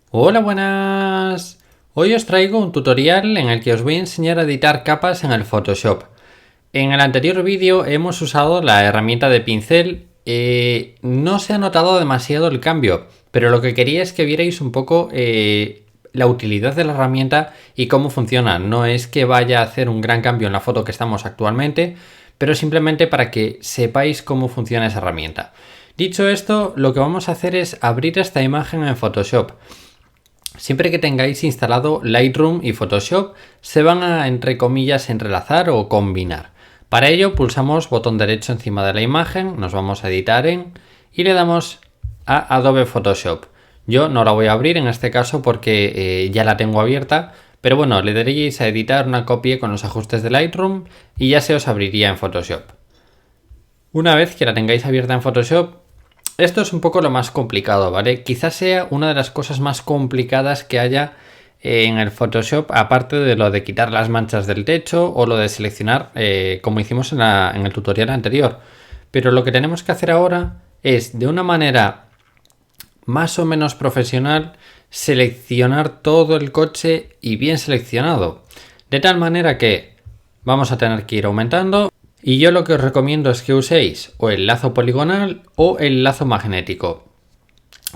Hola, buenas. Hoy os traigo un tutorial en el que os voy a enseñar a editar capas en el Photoshop. En el anterior vídeo hemos usado la herramienta de pincel. No se ha notado demasiado el cambio, pero lo que quería es que vierais un poco la utilidad de la herramienta y cómo funciona. No es que vaya a hacer un gran cambio en la foto que estamos actualmente, pero simplemente para que sepáis cómo funciona esa herramienta. Dicho esto, lo que vamos a hacer es abrir esta imagen en Photoshop. Siempre que tengáis instalado Lightroom y Photoshop, se van a, entre comillas, entrelazar o combinar. Para ello, pulsamos botón derecho encima de la imagen, nos vamos a editar en y le damos a Adobe Photoshop. Yo no la voy a abrir en este caso porque ya la tengo abierta, pero bueno, le daréis a editar una copia con los ajustes de Lightroom y ya se os abriría en Photoshop. Una vez que la tengáis abierta en Photoshop, esto es un poco lo más complicado, ¿vale? Quizás sea una de las cosas más complicadas que haya en el Photoshop, aparte de lo de quitar las manchas del techo o lo de seleccionar, como hicimos en el tutorial anterior. Pero lo que tenemos que hacer ahora es, de una manera más o menos profesional, seleccionar todo el coche y bien seleccionado. De tal manera que vamos a tener que ir aumentando. Y yo lo que os recomiendo es que uséis o el lazo poligonal o el lazo magnético.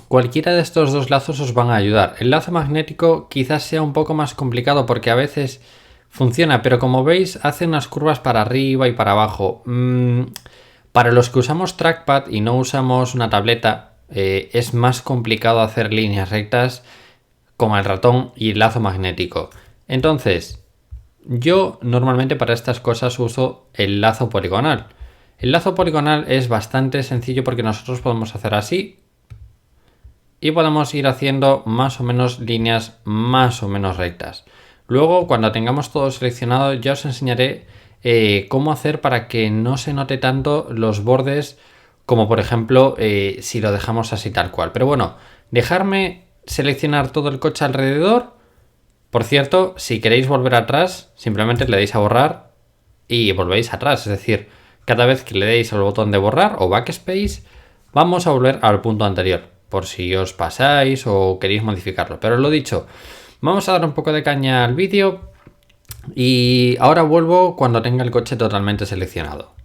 Cualquiera de estos dos lazos os van a ayudar. El lazo magnético quizás sea un poco más complicado porque a veces funciona, pero como veis hace unas curvas para arriba y para abajo. Para los que usamos trackpad y no usamos una tableta, es más complicado hacer líneas rectas con el ratón y el lazo magnético. Entonces, yo normalmente para estas cosas uso el lazo poligonal. El lazo poligonal es bastante sencillo porque nosotros podemos hacer así y podemos ir haciendo más o menos líneas más o menos rectas. Luego, cuando tengamos todo seleccionado, ya os enseñaré cómo hacer para que no se note tanto los bordes, como por ejemplo si lo dejamos así tal cual. Pero bueno, dejarme seleccionar todo el coche alrededor. Por cierto, si queréis volver atrás, simplemente le deis a borrar y volvéis atrás. Es decir, cada vez que le deis al botón de borrar o backspace, vamos a volver al punto anterior, por si os pasáis o queréis modificarlo. Pero lo dicho, vamos a dar un poco de caña al vídeo y ahora vuelvo cuando tenga el coche totalmente seleccionado.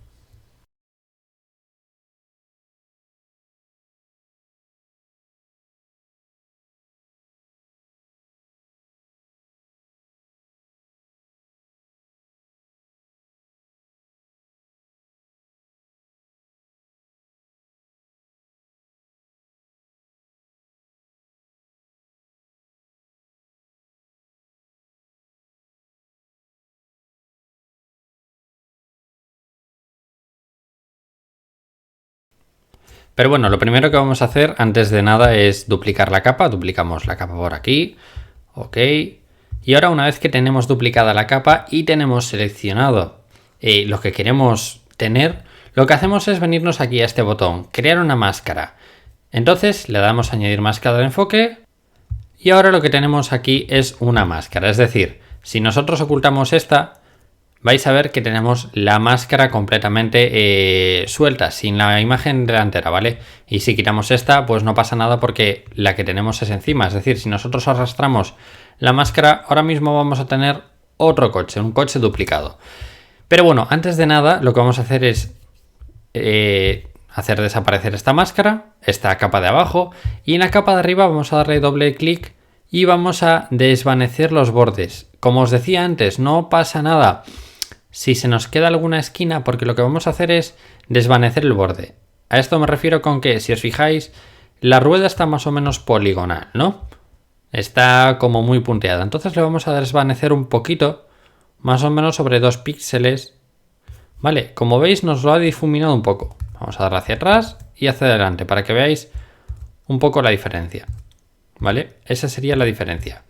Pero bueno, lo primero que vamos a hacer antes de nada es duplicar la capa. Duplicamos la capa por aquí. Ok. Y ahora una vez que tenemos duplicada la capa y tenemos seleccionado lo que queremos tener, lo que hacemos es venirnos aquí a este botón, crear una máscara. Entonces le damos a añadir máscara de enfoque y ahora lo que tenemos aquí es una máscara. Es decir, si nosotros ocultamos esta, vais a ver que tenemos la máscara completamente suelta, sin la imagen delantera, ¿vale? Y si quitamos esta, pues no pasa nada porque la que tenemos es encima. Es decir, si nosotros arrastramos la máscara, ahora mismo vamos a tener otro coche, un coche duplicado. Pero bueno, antes de nada, lo que vamos a hacer es hacer desaparecer esta máscara, esta capa de abajo, y en la capa de arriba vamos a darle doble clic y vamos a desvanecer los bordes. Como os decía antes, no pasa nada si se nos queda alguna esquina, porque lo que vamos a hacer es desvanecer el borde. A esto me refiero con que, si os fijáis, la rueda está más o menos poligonal, ¿no? Está como muy punteada. Entonces le vamos a desvanecer un poquito, más o menos sobre 2 píxeles. Vale, como veis nos lo ha difuminado un poco. Vamos a dar hacia atrás y hacia adelante para que veáis un poco la diferencia. ¿Vale? Esa sería la diferencia.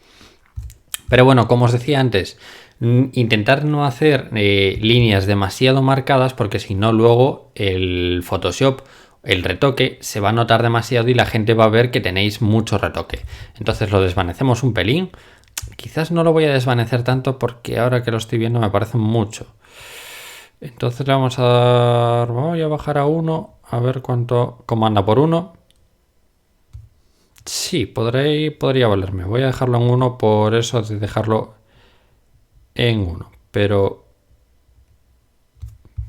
Pero bueno, como os decía antes, intentar no hacer líneas demasiado marcadas porque si no luego el Photoshop, el retoque, se va a notar demasiado y la gente va a ver que tenéis mucho retoque. Entonces lo desvanecemos un pelín. Quizás no lo voy a desvanecer tanto porque ahora que lo estoy viendo me parece mucho. Entonces le vamos a dar, voy a bajar a 1, a ver cómo anda por 1. Sí, podría valerme. Voy a dejarlo en 1 por eso de dejarlo en 1. Pero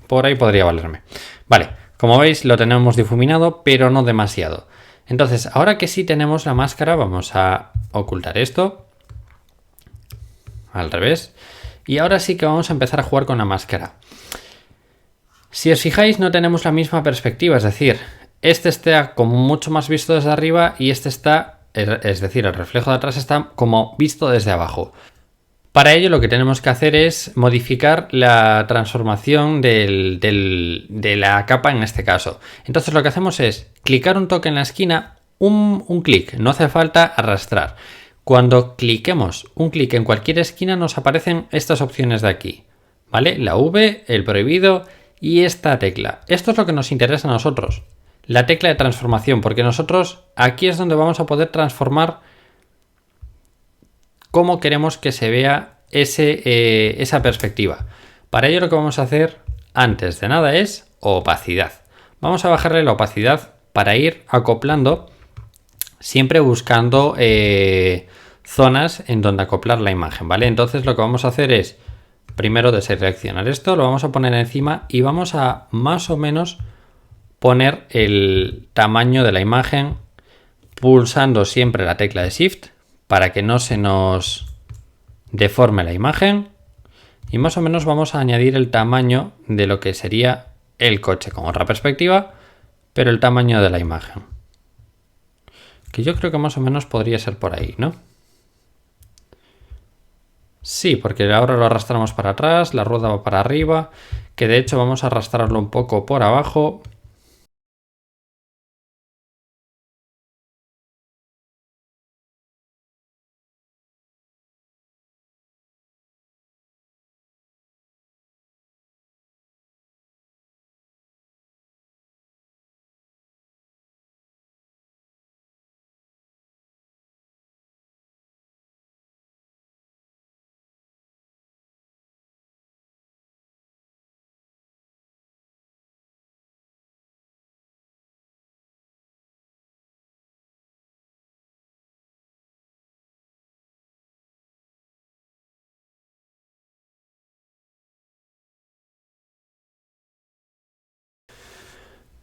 por ahí podría valerme. Vale, como veis lo tenemos difuminado, pero no demasiado. Entonces, ahora que sí tenemos la máscara, vamos a ocultar esto. Al revés. Y ahora sí que vamos a empezar a jugar con la máscara. Si os fijáis, no tenemos la misma perspectiva, es decir, este está como mucho más visto desde arriba y este está, es decir, el reflejo de atrás está como visto desde abajo. Para ello lo que tenemos que hacer es modificar la transformación de la capa en este caso. Entonces lo que hacemos es clicar un toque en la esquina, un clic, no hace falta arrastrar. Cuando cliquemos un clic en cualquier esquina nos aparecen estas opciones de aquí, ¿vale? La V, el prohibido y esta tecla. Esto es lo que nos interesa a nosotros, la tecla de transformación, porque nosotros aquí es donde vamos a poder transformar cómo queremos que se vea esa perspectiva. Para ello lo que vamos a hacer antes de nada es opacidad. Vamos a bajarle la opacidad para ir acoplando, siempre buscando zonas en donde acoplar la imagen, ¿vale? Entonces lo que vamos a hacer es primero deseleccionar esto, lo vamos a poner encima y vamos a más o menos poner el tamaño de la imagen pulsando siempre la tecla de Shift para que no se nos deforme la imagen y más o menos vamos a añadir el tamaño de lo que sería el coche con otra perspectiva, pero el tamaño de la imagen, que yo creo que más o menos podría ser por ahí, ¿no? Sí, porque ahora lo arrastramos para atrás, la rueda va para arriba, que de hecho vamos a arrastrarlo un poco por abajo.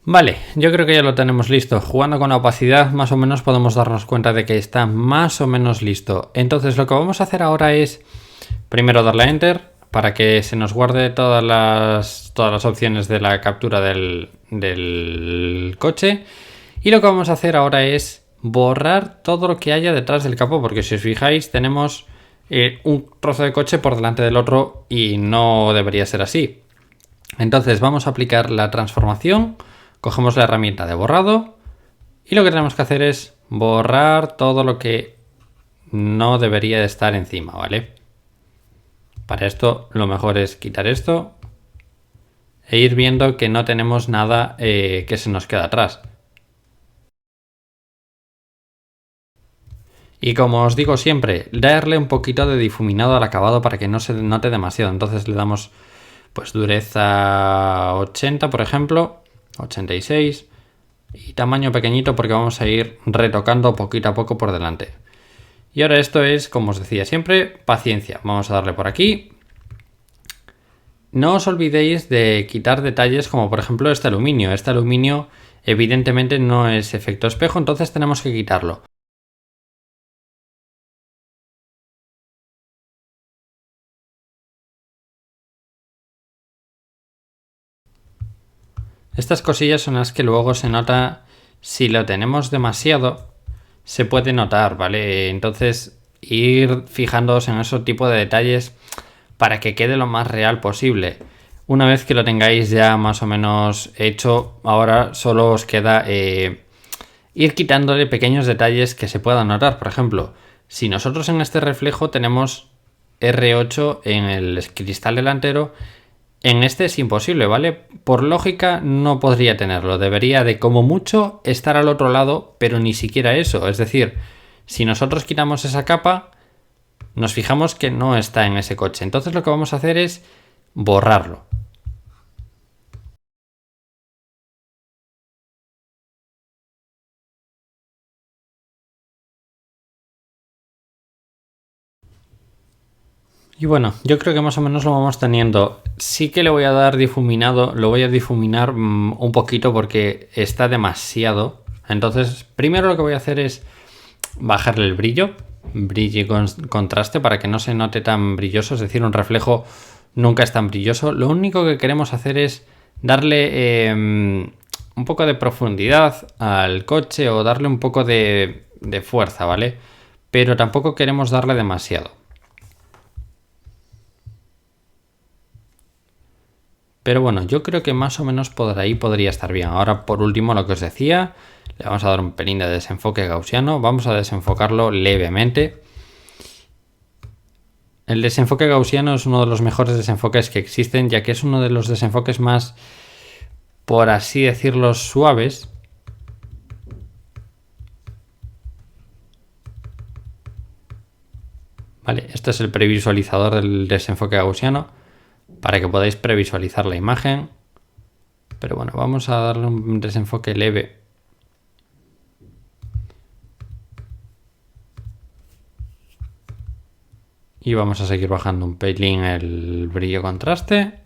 Vale, yo creo que ya lo tenemos listo. Jugando con la opacidad más o menos podemos darnos cuenta de que está más o menos listo. Entonces lo que vamos a hacer ahora es primero darle a Enter para que se nos guarde todas las opciones de la captura del coche. Y lo que vamos a hacer ahora es borrar todo lo que haya detrás del capó, porque si os fijáis tenemos un trozo de coche por delante del otro y no debería ser así. Entonces vamos a aplicar la transformación. Cogemos la herramienta de borrado y lo que tenemos que hacer es borrar todo lo que no debería de estar encima, ¿vale? Para esto lo mejor es quitar esto e ir viendo que no tenemos nada que se nos queda atrás. Y como os digo siempre, darle un poquito de difuminado al acabado para que no se note demasiado. Entonces le damos pues dureza 80, por ejemplo, 86. Y tamaño pequeñito porque vamos a ir retocando poquito a poco por delante. Y ahora esto es, como os decía siempre, paciencia. Vamos a darle por aquí. No os olvidéis de quitar detalles como por ejemplo este aluminio. Este aluminio evidentemente no es efecto espejo, entonces tenemos que quitarlo. Estas cosillas son las que luego se nota si lo tenemos demasiado. Se puede notar, ¿vale? Entonces ir fijándoos en ese tipo de detalles para que quede lo más real posible. Una vez que lo tengáis ya más o menos hecho, ahora solo os queda ir quitándole pequeños detalles que se puedan notar. Por ejemplo, si nosotros en este reflejo tenemos R8 en el cristal delantero, en este es imposible, ¿vale? Por lógica no podría tenerlo. Debería de como mucho estar al otro lado, pero ni siquiera eso. Es decir, si nosotros quitamos esa capa, nos fijamos que no está en ese coche. Entonces lo que vamos a hacer es borrarlo. Y bueno, yo creo que más o menos lo vamos teniendo. Sí que le voy a dar difuminado, lo voy a difuminar un poquito porque está demasiado. Entonces, primero lo que voy a hacer es bajarle el brillo y contraste para que no se note tan brilloso, es decir, un reflejo nunca es tan brilloso. Lo único que queremos hacer es darle un poco de profundidad al coche o darle un poco de fuerza, ¿vale? Pero tampoco queremos darle demasiado. Pero bueno, yo creo que más o menos por ahí podría estar bien. Ahora, por último, lo que os decía, le vamos a dar un pelín de desenfoque gaussiano. Vamos a desenfocarlo levemente. El desenfoque gaussiano es uno de los mejores desenfoques que existen, ya que es uno de los desenfoques más, por así decirlo, suaves. Vale, este es el previsualizador del desenfoque gaussiano, para que podáis previsualizar la imagen. Pero bueno, vamos a darle un desenfoque leve. Y vamos a seguir bajando un pelín el brillo contraste.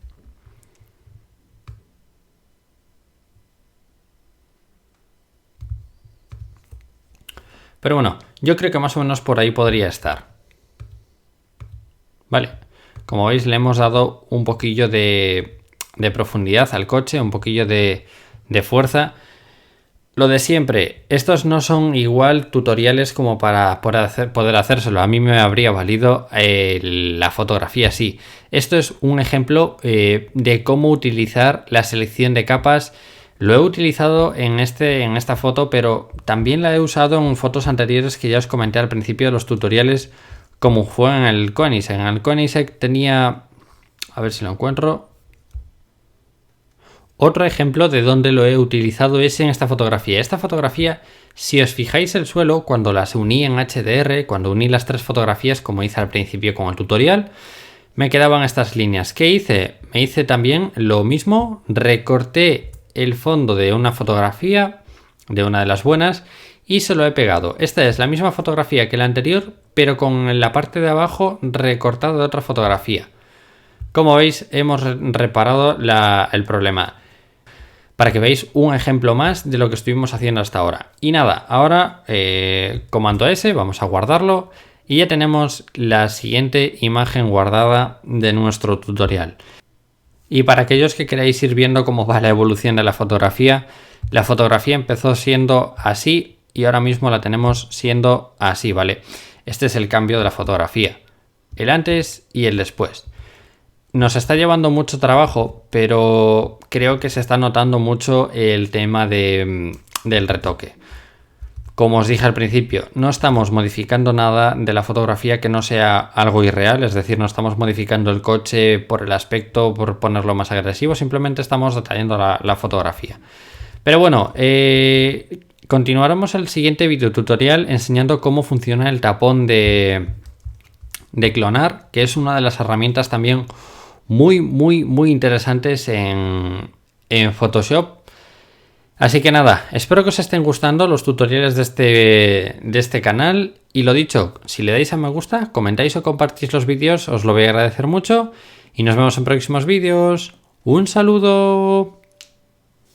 Pero bueno, yo creo que más o menos por ahí podría estar. Vale, como veis le hemos dado un poquillo de profundidad al coche, un poquillo de fuerza. Lo de siempre, estos no son igual tutoriales como para poder hacérselo. A mí me habría valido la fotografía así. Esto es un ejemplo de cómo utilizar la selección de capas. Lo he utilizado en esta foto, pero también la he usado en fotos anteriores que ya os comenté al principio de los tutoriales, como fue en el Koenigsegg. En el Koenigsegg tenía, a ver si lo encuentro. Otro ejemplo de donde lo he utilizado es en esta fotografía. Esta fotografía, si os fijáis el suelo, cuando las uní en HDR, cuando uní las tres fotografías, como hice al principio con el tutorial, me quedaban estas líneas. ¿Qué hice? Me hice también lo mismo, recorté el fondo de una fotografía, de una de las buenas, y se lo he pegado. Esta es la misma fotografía que la anterior, pero con la parte de abajo recortada de otra fotografía. Como veis, hemos reparado el problema. Para que veáis un ejemplo más de lo que estuvimos haciendo hasta ahora. Y nada, ahora comando S, vamos a guardarlo y ya tenemos la siguiente imagen guardada de nuestro tutorial. Y para aquellos que queráis ir viendo cómo va la evolución de la fotografía empezó siendo así y ahora mismo la tenemos siendo así, ¿vale? Este es el cambio de la fotografía, el antes y el después. Nos está llevando mucho trabajo, pero creo que se está notando mucho el tema del retoque. Como os dije al principio, no estamos modificando nada de la fotografía que no sea algo irreal, es decir, no estamos modificando el coche por el aspecto, por ponerlo más agresivo, simplemente estamos detallando la fotografía. Pero bueno, continuaremos el siguiente video tutorial enseñando cómo funciona el tapón de clonar, que es una de las herramientas también muy interesantes en Photoshop. Así que nada, espero que os estén gustando los tutoriales de este canal. Y lo dicho, si le dais a me gusta, comentáis o compartís los vídeos, os lo voy a agradecer mucho. Y nos vemos en próximos vídeos. ¡Un saludo!